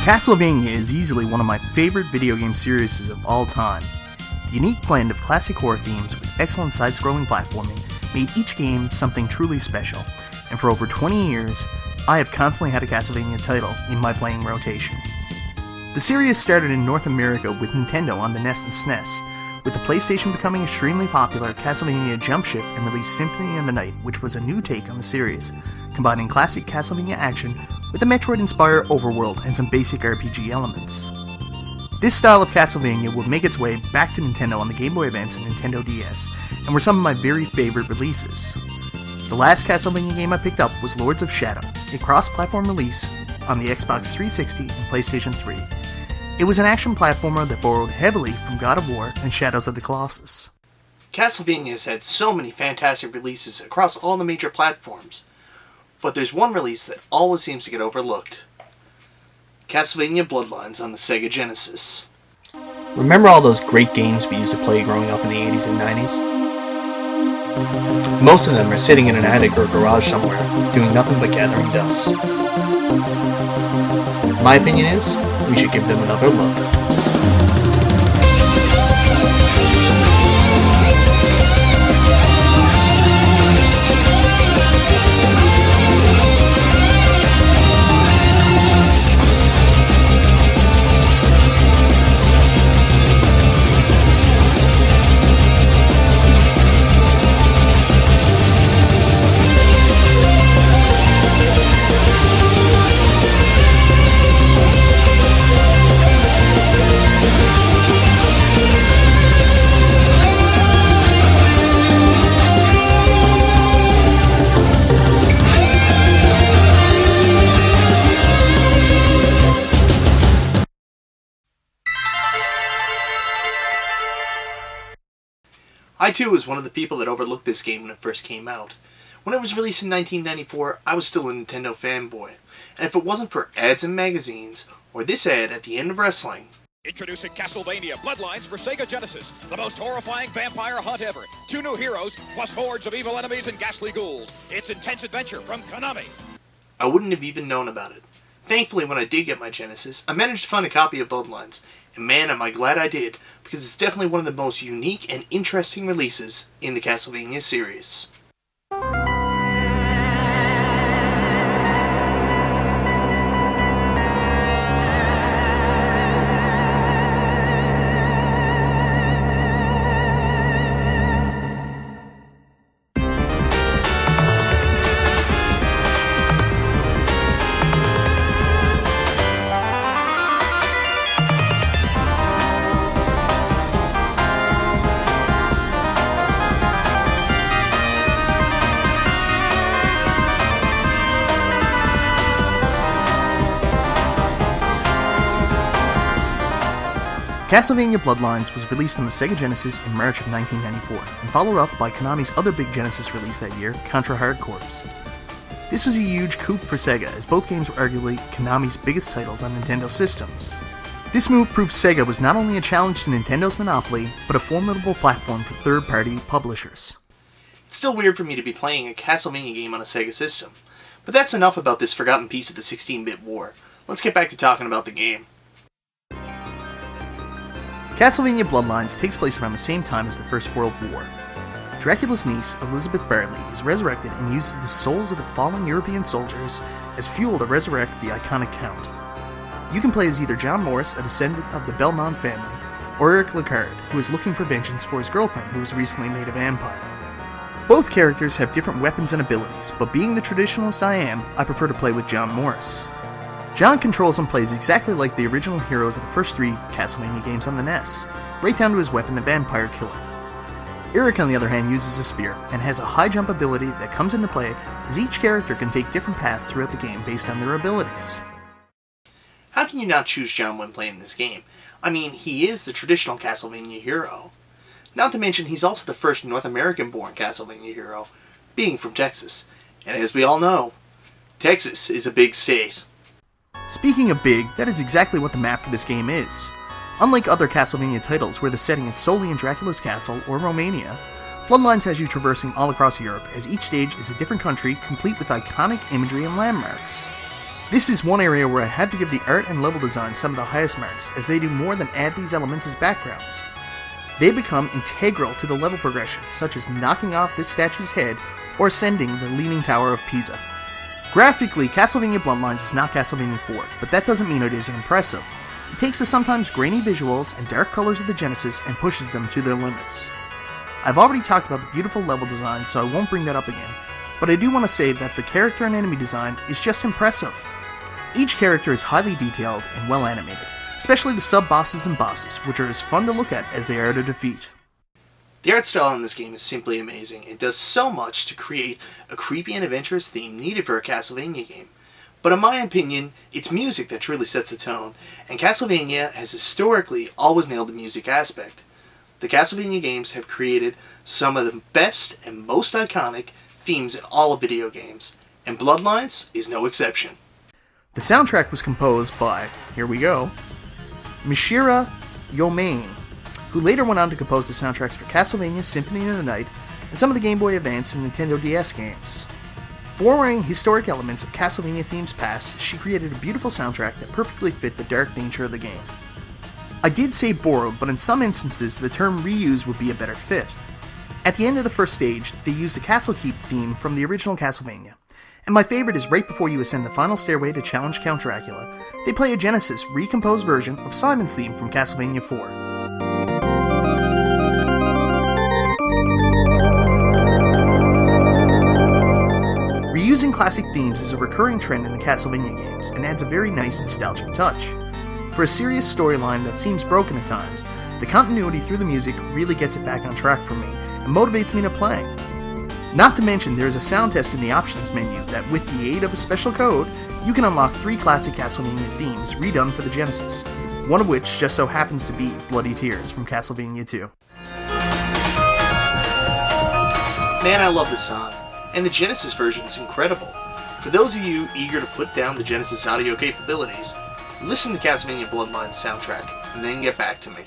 Castlevania is easily one of my favorite video game series of all time. The unique blend of classic horror themes with excellent side-scrolling platforming made each game something truly special, and for over 20 years, I have constantly had a Castlevania title in my playing rotation. The series started in North America with Nintendo on the NES and SNES, with the PlayStation becoming extremely popular. Castlevania jumped ship and released Symphony of the Night, which was a new take on the series, combining classic Castlevania action with a Metroid-inspired overworld and some basic RPG elements. This style of Castlevania would make its way back to Nintendo on the Game Boy Advance and Nintendo DS, and were some of my very favorite releases. The last Castlevania game I picked up was Lords of Shadow, a cross-platform release on the Xbox 360 and PlayStation 3. It was an action platformer that borrowed heavily from God of War and Shadows of the Colossus. Castlevania has had so many fantastic releases across all the major platforms, but there's one release that always seems to get overlooked. Castlevania Bloodlines on the Sega Genesis. Remember all those great games we used to play growing up in the 80s and 90s? Most of them are sitting in an attic or garage somewhere, doing nothing but gathering dust. My opinion is, we should give them another look. I too was one of the people that overlooked this game when it first came out. When it was released in 1994, I was still a Nintendo fanboy, and if it wasn't for ads in magazines, or this ad at the end of wrestling. Introducing Castlevania Bloodlines for Sega Genesis, the most horrifying vampire hunt ever. 2 new heroes, plus hordes of evil enemies and ghastly ghouls. It's intense adventure from Konami. I wouldn't have even known about it. Thankfully, when I did get my Genesis, I managed to find a copy of Bloodlines, and man am I glad I did, because it's definitely one of the most unique and interesting releases in the Castlevania series. Castlevania Bloodlines was released on the Sega Genesis in March of 1994, and followed up by Konami's other big Genesis release that year, Contra Hard Corps. This was a huge coup for Sega, as both games were arguably Konami's biggest titles on Nintendo systems. This move proved Sega was not only a challenge to Nintendo's monopoly, but a formidable platform for third-party publishers. It's still weird for me to be playing a Castlevania game on a Sega system, but that's enough about this forgotten piece of the 16-bit war. Let's get back to talking about the game. Castlevania Bloodlines takes place around the same time as the First World War. Dracula's niece, Elizabeth Bartley, is resurrected and uses the souls of the fallen European soldiers as fuel to resurrect the iconic Count. You can play as either John Morris, a descendant of the Belmont family, or Eric Lecard, who is looking for vengeance for his girlfriend who was recently made a vampire. Both characters have different weapons and abilities, but being the traditionalist I am, I prefer to play with John Morris. John controls and plays exactly like the original heroes of the first 3 Castlevania games on the NES, right down to his weapon, the Vampire Killer. Eric, on the other hand, uses a spear, and has a high jump ability that comes into play as each character can take different paths throughout the game based on their abilities. How can you not choose John when playing this game? I mean, he is the traditional Castlevania hero. Not to mention, he's also the first North American-born Castlevania hero, being from Texas. And as we all know, Texas is a big state. Speaking of big, that is exactly what the map for this game is. Unlike other Castlevania titles where the setting is solely in Dracula's castle or Romania, Bloodlines has you traversing all across Europe, as each stage is a different country complete with iconic imagery and landmarks. This is one area where I had to give the art and level design some of the highest marks, as they do more than add these elements as backgrounds. They become integral to the level progression, such as knocking off this statue's head or ascending the Leaning Tower of Pisa. Graphically, Castlevania Bloodlines is not Castlevania 4, but that doesn't mean it isn't impressive. It takes the sometimes grainy visuals and dark colors of the Genesis and pushes them to their limits. I've already talked about the beautiful level design, so I won't bring that up again, but I do want to say that the character and enemy design is just impressive. Each character is highly detailed and well animated, especially the sub-bosses and bosses, which are as fun to look at as they are to defeat. The art style in this game is simply amazing. It does so much to create a creepy and adventurous theme needed for a Castlevania game. But in my opinion, it's music that truly sets the tone, and Castlevania has historically always nailed the music aspect. The Castlevania games have created some of the best and most iconic themes in all of video games, and Bloodlines is no exception. The soundtrack was composed by, here we go, Michiru Yomane, who later went on to compose the soundtracks for Castlevania Symphony of the Night and some of the Game Boy Advance and Nintendo DS games. Borrowing historic elements of Castlevania themes past, she created a beautiful soundtrack that perfectly fit the dark nature of the game. I did say borrowed, but in some instances the term reuse would be a better fit. At the end of the first stage, they use the Castle Keep theme from the original Castlevania. And my favorite is right before you ascend the final stairway to challenge Count Dracula, they play a Genesis recomposed version of Simon's theme from Castlevania 4. Reusing classic themes is a recurring trend in the Castlevania games and adds a very nice nostalgic touch. For a serious storyline that seems broken at times, the continuity through the music really gets it back on track for me and motivates me to play. Not to mention, there is a sound test in the options menu that, with the aid of a special code, you can unlock 3 classic Castlevania themes redone for the Genesis, one of which just so happens to be Bloody Tears from Castlevania 2. Man, I love this song, and the Genesis version is incredible. For those of you eager to put down the Genesis audio capabilities, listen to Castlevania Bloodlines soundtrack, and then get back to me.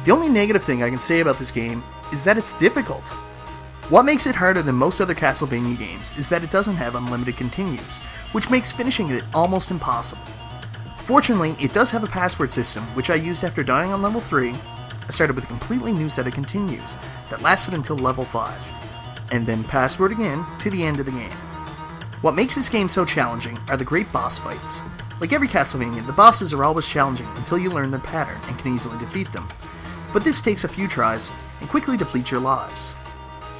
The only negative thing I can say about this game is that it's difficult. What makes it harder than most other Castlevania games is that it doesn't have unlimited continues, which makes finishing it almost impossible. Fortunately, it does have a password system, which I used after dying on level 3. I started with a completely new set of continues that lasted until level 5, and then password again to the end of the game. What makes this game so challenging are the great boss fights. Like every Castlevania, the bosses are always challenging until you learn their pattern and can easily defeat them, but this takes a few tries and quickly depletes your lives.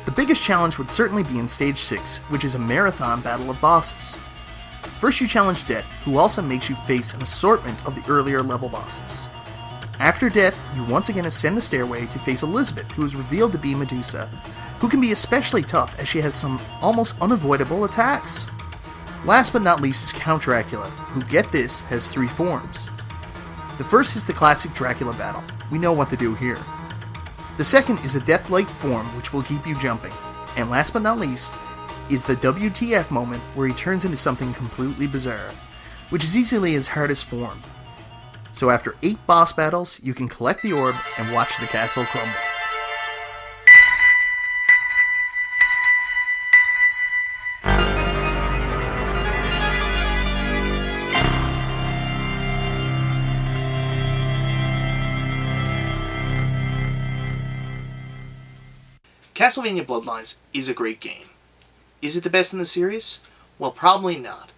The biggest challenge would certainly be in Stage 6, which is a marathon battle of bosses. First you challenge Death, who also makes you face an assortment of the earlier level bosses. After Death, you once again ascend the stairway to face Elizabeth, who is revealed to be Medusa, who can be especially tough as she has some almost unavoidable attacks. Last but not least is Count Dracula, who, get this, has 3 forms. The first is the classic Dracula battle. We know what to do here. The second is a death-like form which will keep you jumping. And last but not least is the WTF moment where he turns into something completely bizarre, which is easily his hardest form. So after 8 boss battles, you can collect the orb and watch the castle crumble. Castlevania Bloodlines is a great game. Is it the best in the series? Well, probably not.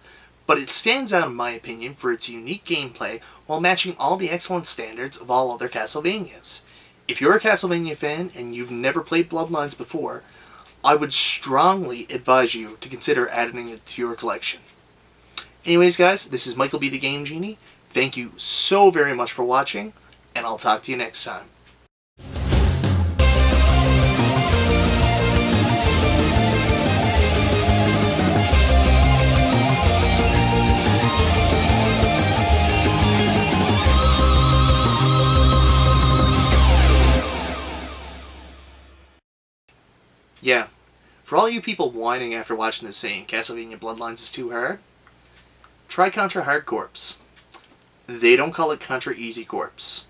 But it stands out in my opinion for its unique gameplay while matching all the excellent standards of all other Castlevanias. If you're a Castlevania fan and you've never played Bloodlines before, I would strongly advise you to consider adding it to your collection. Anyways guys, this is MichaelBtheGameGenie. Thank you so very much for watching, and I'll talk to you next time. Yeah, for all you people whining after watching this saying Castlevania Bloodlines is too hard, try Contra Hard Corps. They don't call it Contra Easy Corps.